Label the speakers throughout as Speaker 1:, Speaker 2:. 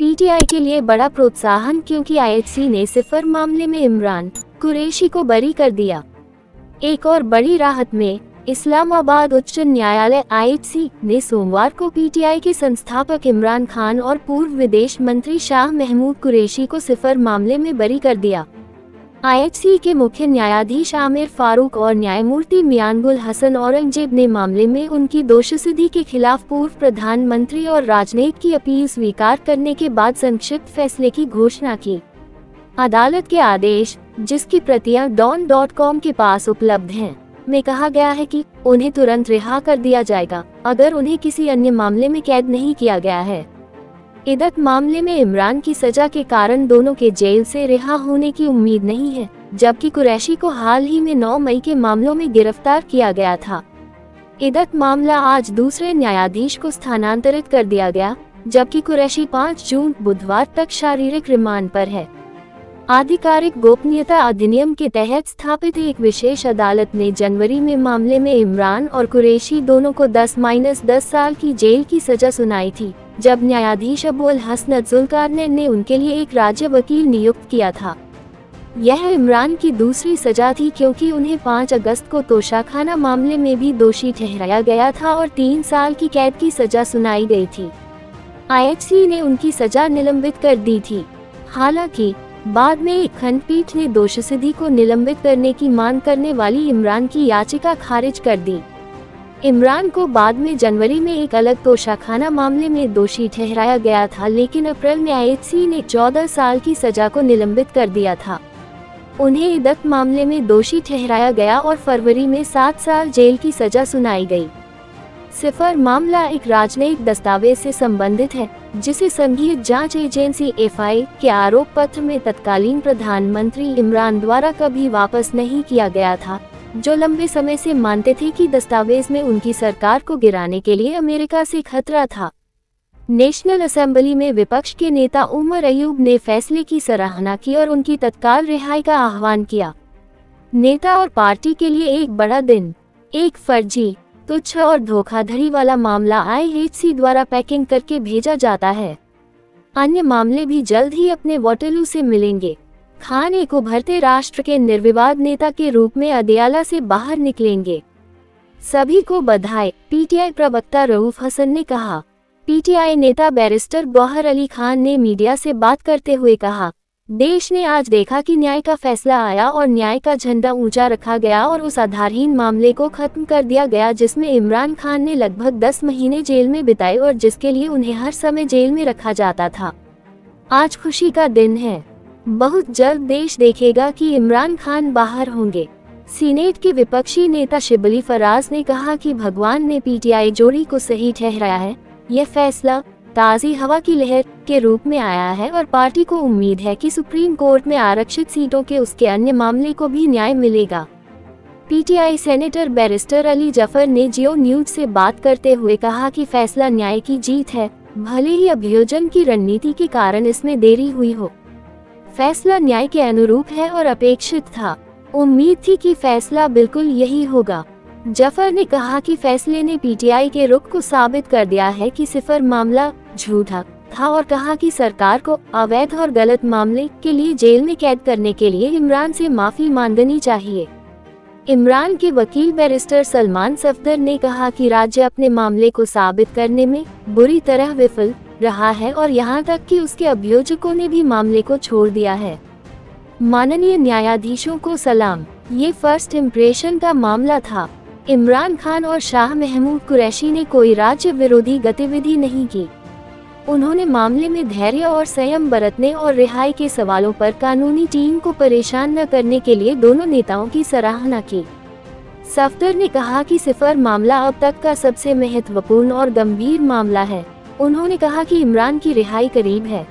Speaker 1: PTI के लिए बड़ा प्रोत्साहन क्योंकि आईएचसी ने सिफर मामले में इमरान कुरैशी को बरी कर दिया। एक और बड़ी राहत में इस्लामाबाद उच्च न्यायालय आईएचसी ने सोमवार को पीटीआई के संस्थापक इमरान खान और पूर्व विदेश मंत्री शाह महमूद कुरैशी को सिफर मामले में बरी कर दिया। आईएचसी के मुख्य न्यायाधीश आमिर फारूक और न्यायमूर्ति मियानगुल हसन औरंगजेब ने मामले में उनकी दोषसिद्धि के खिलाफ पूर्व प्रधानमंत्री और राजनेता की अपील स्वीकार करने के बाद संक्षिप्त फैसले की घोषणा की। अदालत के आदेश, जिसकी प्रतियां don.com के पास उपलब्ध हैं, में कहा गया है कि उन्हें तुरंत रिहा कर दिया जाएगा अगर उन्हें किसी अन्य मामले में कैद नहीं किया गया है। इदत मामले में इमरान की सजा के कारण दोनों के जेल से रिहा होने की उम्मीद नहीं है, जबकि कुरैशी को हाल ही में 9 मई के मामलों में गिरफ्तार किया गया था। इदत मामला आज दूसरे न्यायाधीश को स्थानांतरित कर दिया गया, जबकि कुरैशी 5 जून बुधवार तक शारीरिक रिमांड पर है। आधिकारिक गोपनीयता अधिनियम के तहत स्थापित एक विशेष अदालत ने जनवरी में मामले में इमरान और कुरैशी दोनों को 10-10 साल की जेल की सजा सुनाई थी, जब न्यायाधीश अबुल हसन जुल्कारनैन ने उनके लिए एक राज्य वकील नियुक्त किया था। यह इमरान की दूसरी सजा थी क्योंकि उन्हें 5 अगस्त को तोशाखाना मामले में भी दोषी ठहराया गया था और 3 साल की कैद की सजा सुनाई गई थी। आईएचसी ने उनकी सजा निलंबित कर दी थी। हालांकि बाद में एक खंडपीठ ने दोषसिद्धि को निलंबित करने की मांग करने वाली इमरान की याचिका खारिज कर दी। इमरान को बाद में जनवरी में एक अलग तोशाखाना मामले में दोषी ठहराया गया था, लेकिन अप्रैल में आईएचसी ने 14 साल की सजा को निलंबित कर दिया था। उन्हें इदत मामले में दोषी ठहराया गया और फरवरी में 7 साल जेल की सजा सुनाई गई। सिफर मामला एक राजनयिक दस्तावेज से संबंधित है, जिसे संघीय जांच एजेंसी एफआई के आरोप पत्र में तत्कालीन प्रधानमंत्री इमरान द्वारा कभी वापस नहीं किया गया था, जो लंबे समय से मानते थे कि दस्तावेज में उनकी सरकार को गिराने के लिए अमेरिका से खतरा था। नेशनल असेंबली में विपक्ष के नेता उमर अयूब ने फैसले की सराहना की और उनकी तत्काल रिहाई का आह्वान किया। नेता और पार्टी के लिए एक बड़ा दिन। एक फर्जी, तुच्छ और धोखाधड़ी वाला मामला आईएचसी द्वारा पैकिंग करके भेजा जाता है। अन्य मामले भी जल्द ही अपने वोटलू से मिलेंगे। खान एक उभरते राष्ट्र के निर्विवाद नेता के रूप में अदियाला से बाहर निकलेंगे। सभी को बधाई, पीटीआई प्रवक्ता रऊफ हसन ने कहा। पीटीआई नेता बैरिस्टर गौहर अली खान ने मीडिया से बात करते हुए कहा, देश ने आज देखा कि न्याय का फैसला आया और न्याय का झंडा ऊंचा रखा गया और उस आधारहीन मामले को खत्म कर दिया गया जिसमें इमरान खान ने लगभग 10 महीने जेल में बिताए और जिसके लिए उन्हें हर समय जेल में रखा जाता था। आज खुशी का दिन है। बहुत जल्द देश देखेगा कि इमरान खान बाहर होंगे। सीनेट के विपक्षी नेता शिबली फराज ने कहा कि भगवान ने पीटीआई जोड़ी को सही ठहराया है। यह फैसला ताज़ी हवा की लहर के रूप में आया है और पार्टी को उम्मीद है कि सुप्रीम कोर्ट में आरक्षित सीटों के उसके अन्य मामले को भी न्याय मिलेगा। PTI senator barrister Ali Zafar ने जियो न्यूज से बात करते हुए कहा कि फैसला न्याय की जीत है, भले ही अभियोजन की रणनीति के कारण इसमें देरी हुई हो। फैसला न्याय के अनुरूप है और अपेक्षित था। उम्मीद थी कि फैसला बिल्कुल यही होगा। जफर ने कहा कि फैसले ने पीटीआई के रुख को साबित कर दिया है कि सिफर मामला झूठा था और कहा कि सरकार को अवैध और गलत मामले के लिए जेल में कैद करने के लिए इमरान से माफी मांगनी चाहिए। इमरान के वकील बैरिस्टर सलमान सफदर ने कहा कि राज्य अपने मामले को साबित करने में बुरी तरह विफल रहा है और यहाँ तक कि उसके अभियोजकों ने भी मामले को छोड़ दिया है। माननीय न्यायाधीशों को सलाम। ये फर्स्ट इम्प्रेशन का मामला था। इमरान खान और शाह महमूद कुरैशी ने कोई राज्य विरोधी गतिविधि नहीं की। उन्होंने मामले में धैर्य और संयम बरतने और रिहाई के सवालों पर कानूनी टीम को परेशान न करने के लिए दोनों नेताओं की सराहना की। सफदर ने कहा कि सिफर मामला अब तक का सबसे महत्वपूर्ण और गंभीर मामला है। उन्होंने कहा कि इमरान की रिहाई करीब है।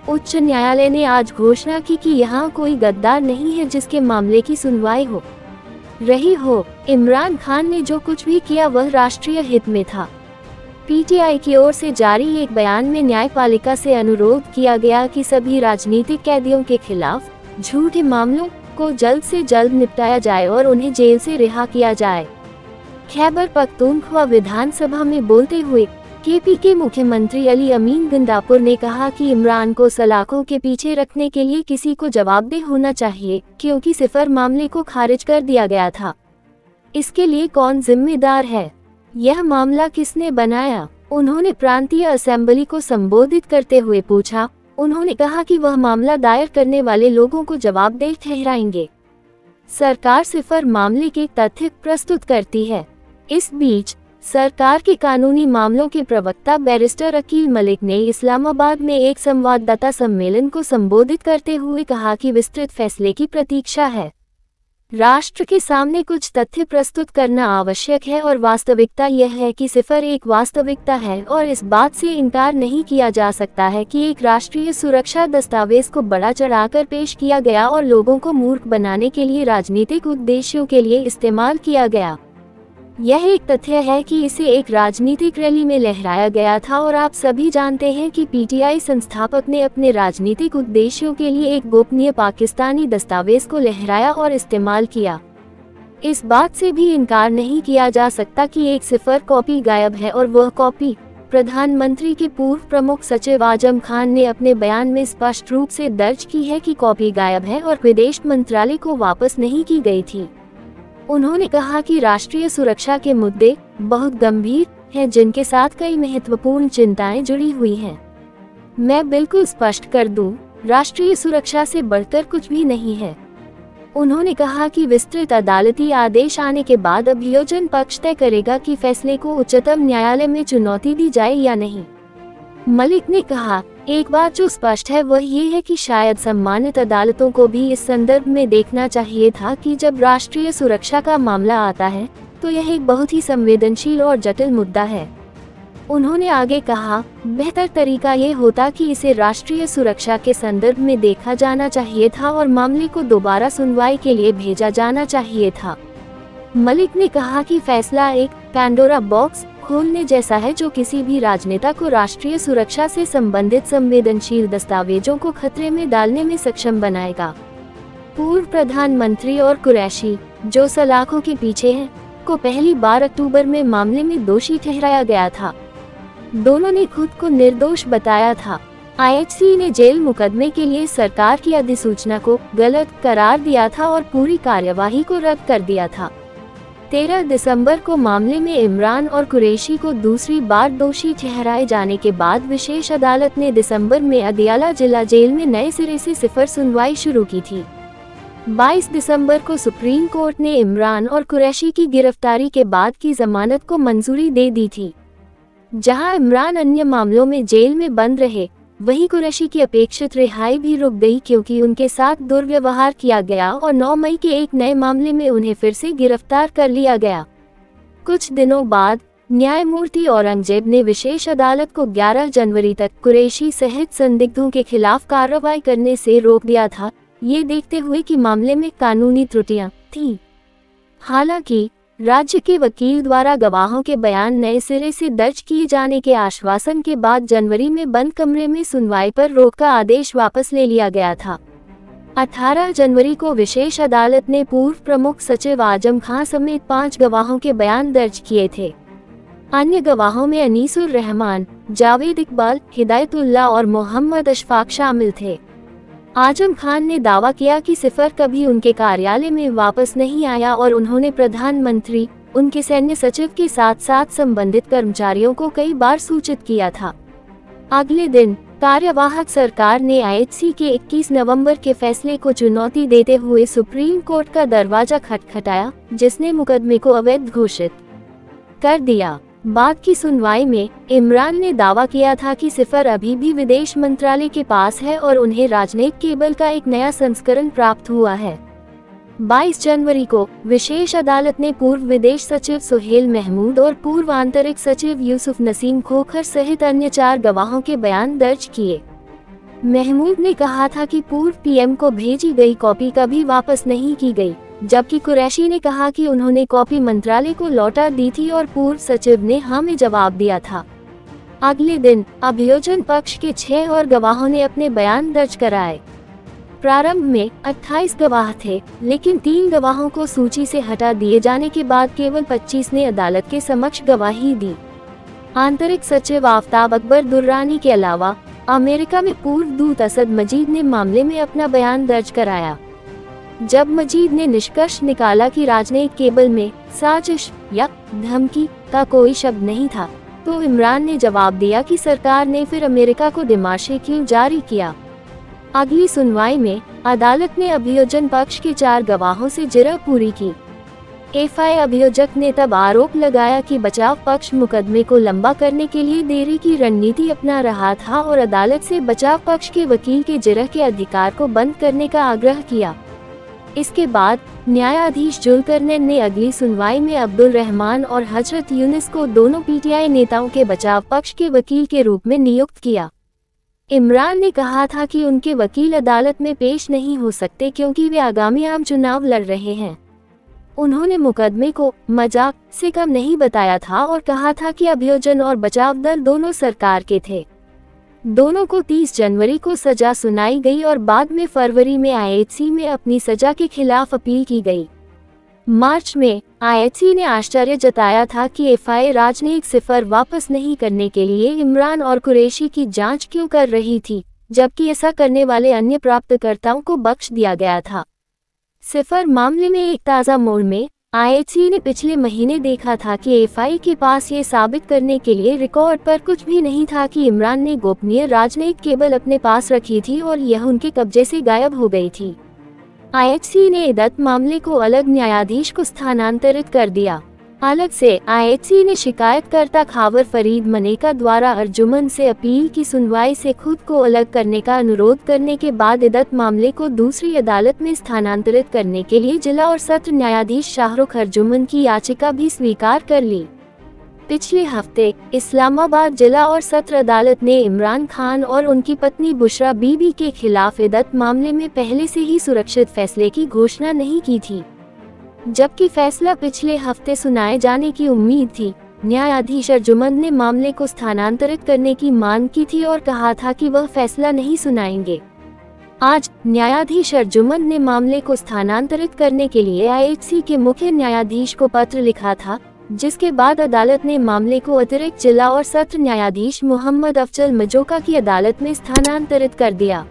Speaker 1: उच्च न्यायालय ने आज घोषणा की कि यहाँ कोई गद्दार नहीं है जिसके मामले की सुनवाई हो रही हो। इमरान खान ने जो कुछ भी किया वह राष्ट्रीय हित में था। पीटीआई की ओर से जारी एक बयान में न्यायपालिका से अनुरोध किया गया कि सभी राजनीतिक कैदियों के खिलाफ झूठे मामलों को जल्द से जल्द निपटाया जाए और उन्हें जेल से रिहा किया जाए। खैबर पख्तूनख्वा विधानसभा में बोलते हुए केपी के मुख्यमंत्री अली अमीन गंडापुर ने कहा कि इमरान को सलाखों के पीछे रखने के लिए किसी को जवाबदेह होना चाहिए, क्योंकि सिफर मामले को खारिज कर दिया गया था। इसके लिए कौन जिम्मेदार है? यह मामला किसने बनाया? उन्होंने प्रांतीय असेंबली को संबोधित करते हुए पूछा। उन्होंने कहा कि वह मामला दायर करने वाले लोगों को जवाबदेह ठहराएंगे। सरकार सिफर मामले के तथ्य प्रस्तुत करती है। इस बीच सरकार के कानूनी मामलों के प्रवक्ता बैरिस्टर अकील मलिक ने इस्लामाबाद में एक संवाददाता सम्मेलन को संबोधित करते हुए कहा कि विस्तृत फैसले की प्रतीक्षा है। राष्ट्र के सामने कुछ तथ्य प्रस्तुत करना आवश्यक है और वास्तविकता यह है कि सिफर एक वास्तविकता है और इस बात से इनकार नहीं किया जा सकता है कि एक राष्ट्रीय सुरक्षा दस्तावेज को बढ़ा चढ़ाकर पेश किया गया और लोगों को मूर्ख बनाने के लिए राजनीतिक उद्देश्यों के लिए इस्तेमाल किया गया। यह एक तथ्य है कि इसे एक राजनीतिक रैली में लहराया गया था और आप सभी जानते हैं कि पीटीआई संस्थापक ने अपने राजनीतिक उद्देश्यों के लिए एक गोपनीय पाकिस्तानी दस्तावेज को लहराया और इस्तेमाल किया। इस बात से भी इनकार नहीं किया जा सकता कि एक सिफर कॉपी गायब है और वह कॉपी प्रधानमंत्री के पूर्व प्रमुख सचिव आजम खान ने अपने बयान में स्पष्ट रूप से दर्ज की है कि कॉपी गायब है और विदेश मंत्रालय को वापस नहीं की गई थी। उन्होंने कहा कि राष्ट्रीय सुरक्षा के मुद्दे बहुत गंभीर हैं जिनके साथ कई महत्वपूर्ण चिंताएं जुड़ी हुई हैं। मैं बिल्कुल स्पष्ट कर दूं, राष्ट्रीय सुरक्षा से बढ़कर कुछ भी नहीं है। उन्होंने कहा कि विस्तृत अदालती आदेश आने के बाद अभियोजन पक्ष तय करेगा कि फैसले को उच्चतम न्यायालय में चुनौती दी जाए या नहीं। मलिक ने कहा, एक बात जो स्पष्ट है वह ये है कि शायद सम्मानित अदालतों को भी इस संदर्भ में देखना चाहिए था कि जब राष्ट्रीय सुरक्षा का मामला आता है तो यह एक बहुत ही संवेदनशील और जटिल मुद्दा है। उन्होंने आगे कहा, बेहतर तरीका ये होता कि इसे राष्ट्रीय सुरक्षा के संदर्भ में देखा जाना चाहिए था और मामले को दोबारा सुनवाई के लिए भेजा जाना चाहिए था। मलिक ने कहा कि फैसला एक पैंडोरा बॉक्स खोलने जैसा है जो किसी भी राजनेता को राष्ट्रीय सुरक्षा से संबंधित संवेदनशील दस्तावेजों को खतरे में डालने में सक्षम बनाएगा। पूर्व प्रधानमंत्री और कुरैशी, जो सलाखों के पीछे हैं, को पहली बार अक्टूबर में मामले में दोषी ठहराया गया था। दोनों ने खुद को निर्दोष बताया था। आईएचसी ने जेल मुकदमे के लिए सरकार की अधिसूचना को गलत करार दिया था और पूरी कार्यवाही को रद्द कर दिया था। 13 दिसंबर को मामले में इमरान और कुरैशी को दूसरी बार दोषी ठहराए जाने के बाद विशेष अदालत ने दिसंबर में अदियाला जिला जेल में नए सिरे से सिफर सुनवाई शुरू की थी। 22 दिसंबर को सुप्रीम कोर्ट ने इमरान और कुरैशी की गिरफ्तारी के बाद की जमानत को मंजूरी दे दी थी। जहां इमरान अन्य मामलों में जेल में बंद रहे, वहीं कुरैशी की अपेक्षित रिहाई भी रुक गई क्योंकि उनके साथ दुर्व्यवहार किया गया और 9 मई के एक नए मामले में उन्हें फिर से गिरफ्तार कर लिया गया। कुछ दिनों बाद न्यायमूर्ति औरंगजेब ने विशेष अदालत को 11 जनवरी तक कुरैशी सहित संदिग्धों के खिलाफ कार्रवाई करने से रोक दिया था, ये देखते हुए कि मामले में कानूनी त्रुटियां थीं। हालांकि राज्य के वकील द्वारा गवाहों के बयान नए सिरे से दर्ज किए जाने के आश्वासन के बाद जनवरी में बंद कमरे में सुनवाई पर रोक का आदेश वापस ले लिया गया था। 18 जनवरी को विशेष अदालत ने पूर्व प्रमुख सचिव आजम खान समेत 5 गवाहों के बयान दर्ज किए थे। अन्य गवाहों में अनीसुर रहमान, जावेद इकबाल, हिदायतुल्लाह और मोहम्मद अशफाक शामिल थे। आजम खान ने दावा किया कि सिफर कभी उनके कार्यालय में वापस नहीं आया और उन्होंने प्रधानमंत्री, उनके सैन्य सचिव के साथ साथ संबंधित कर्मचारियों को कई बार सूचित किया था। अगले दिन कार्यवाहक सरकार ने आईएचसी के 21 नवंबर के फैसले को चुनौती देते हुए सुप्रीम कोर्ट का दरवाजा खटखटाया, जिसने मुकदमे को अवैध घोषित कर दिया। बाद की सुनवाई में इमरान ने दावा किया था कि सिफर अभी भी विदेश मंत्रालय के पास है और उन्हें राजनयिक केबल का एक नया संस्करण प्राप्त हुआ है। 22 जनवरी को विशेष अदालत ने पूर्व विदेश सचिव सुहेल महमूद और पूर्व आंतरिक सचिव यूसुफ नसीम खोखर सहित अन्य 4 गवाहों के बयान दर्ज किए। महमूद ने कहा था कि पूर्व पीएम को भेजी गई कॉपी कभी वापस नहीं की गई, जबकि कुरैशी ने कहा कि उन्होंने कॉपी मंत्रालय को लौटा दी थी और पूर्व सचिव ने हाँ में जवाब दिया था। अगले दिन अभियोजन पक्ष के 6 और गवाहों ने अपने बयान दर्ज कराए। प्रारंभ में 28 गवाह थे, लेकिन 3 गवाहों को सूची से हटा दिए जाने के बाद केवल 25 ने अदालत के समक्ष गवाही दी। आंतरिक सचिव आफ्ताब अकबर दुर्रानी के अलावा अमेरिका में पूर्व दूत असद मजीद ने मामले में अपना बयान दर्ज कराया। जब मजीद ने निष्कर्ष निकाला कि राजनयिक केबल में साजिश या धमकी का कोई शब्द नहीं था, तो इमरान ने जवाब दिया कि सरकार ने फिर अमेरिका को डिमार्शे क्यों जारी किया। अगली सुनवाई में अदालत ने अभियोजन पक्ष के 4 गवाहों से जिरह पूरी की। एफआई अभियोजक ने तब आरोप लगाया कि बचाव पक्ष मुकदमे को लंबा करने के लिए देरी की रणनीति अपना रहा था और अदालत से बचाव पक्ष के वकील के जिरह के अधिकार को बंद करने का आग्रह किया। इसके बाद न्यायाधीश जुल्करनैन ने अगली सुनवाई में अब्दुल रहमान और हजरत यूनिस को दोनों पीटीआई नेताओं के बचाव पक्ष के वकील के रूप में नियुक्त किया। इमरान ने कहा था कि उनके वकील अदालत में पेश नहीं हो सकते क्योंकि वे आगामी आम चुनाव लड़ रहे हैं। उन्होंने मुकदमे को मजाक से कम नहीं बताया था और कहा था कि अभियोजन और बचाव दल दोनों सरकार के थे। दोनों को 30 जनवरी को सजा सुनाई गई और बाद में फरवरी में आईएचसी में अपनी सजा के खिलाफ अपील की गई। मार्च में आईएचसी ने आश्चर्य जताया था कि एफआई राजनयिक सिफर वापस नहीं करने के लिए इमरान और कुरैशी की जांच क्यों कर रही थी, जबकि ऐसा करने वाले अन्य प्राप्तकर्ताओं को बख्श दिया गया था। सिफर मामले में एक ताज़ा मोड़ में आईएचसी ने पिछले महीने देखा था कि एफआई के पास ये साबित करने के लिए रिकॉर्ड पर कुछ भी नहीं था कि इमरान ने गोपनीय राजनयिक केबल अपने पास रखी थी और यह उनके कब्जे से गायब हो गई थी। आईएचसी ने इदत मामले को अलग न्यायाधीश को स्थानांतरित कर दिया। अलग से आईएचसी ने शिकायतकर्ता खावर फरीद मनेका द्वारा अर्जुमन से अपील की सुनवाई से खुद को अलग करने का अनुरोध करने के बाद इदत मामले को दूसरी अदालत में स्थानांतरित करने के लिए जिला और सत्र न्यायाधीश शाहरुख अर्जुमन की याचिका भी स्वीकार कर ली। पिछले हफ्ते इस्लामाबाद जिला और सत्र अदालत ने इमरान खान और उनकी पत्नी बुशरा बीबी के खिलाफ इदत मामले में पहले से ही सुरक्षित फैसले की घोषणा नहीं की थी, जबकि फैसला पिछले हफ्ते सुनाए जाने की उम्मीद थी। न्यायाधीश अर्जुमन ने मामले को स्थानांतरित करने की मांग की थी और कहा था कि वह फैसला नहीं सुनाएंगे। आज न्यायाधीश अर्जुमन ने मामले को स्थानांतरित करने के लिए आईएचसी के मुख्य न्यायाधीश को पत्र लिखा था, जिसके बाद अदालत ने मामले को अतिरिक्त जिला और सत्र न्यायाधीश मोहम्मद अफजल मजोका की अदालत में स्थानांतरित कर दिया।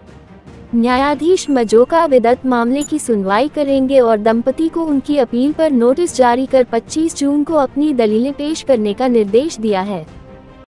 Speaker 1: न्यायाधीश मजोका अब इदत मामले की सुनवाई करेंगे और दंपति को उनकी अपील पर नोटिस जारी कर 25 जून को अपनी दलीलें पेश करने का निर्देश दिया है।